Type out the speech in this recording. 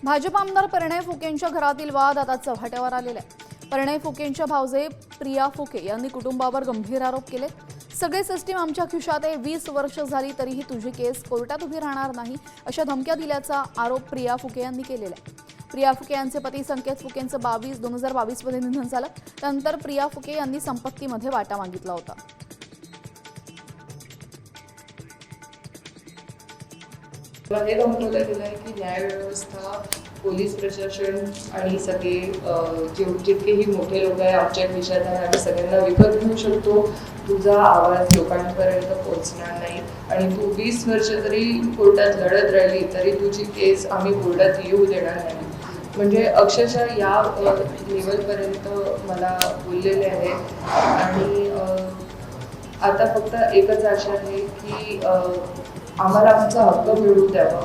भाजप आमदार परिणय फुकेंच्या घरातील वाद आता चव्हाट्यावर आलेला आहे। परिणय फुकेंच्या भावजे प्रिया फुके यांनी कुटुंबावर गंभीर आरोप केले। सगळे सिस्टीम आमच्या खिशात आहे, 20 वर्ष झाली तरीही तुझी केस कोर्टात उभी राहणार नाही अशा धमक्या दिल्याचा आरोप प्रिया फुके यांनी केलेला आहे। प्रिया फुके यांचे पती संकेत फुकेंचं 2022 मध्ये निधन झालं। त्यानंतर प्रिया फुके यांनी संपत्तीमध्ये वाटा मागितला होता। हे दाखवलं गेलं आहे की न्यायव्यवस्था, पोलीस प्रशासन आणि सगळे जितकेही मोठे लोक आहे आमच्या खिशात आहे, आम्ही सगळ्यांना विकत घेऊ शकतो। तुझा आवाज लोकांपर्यंत पोहोचणार नाही आणि तू 20 वर्ष जरी कोर्टात लढत राहिली तरी तुझी केस आम्ही कोर्टात येऊ देणार नाही। म्हणजे अक्षरशः या लेवलपर्यंत मला बोललेले आहेत आणि आता फक्त एकच आशा आहे की आम्हाला आमचा हक्क मिळवून द्यावा।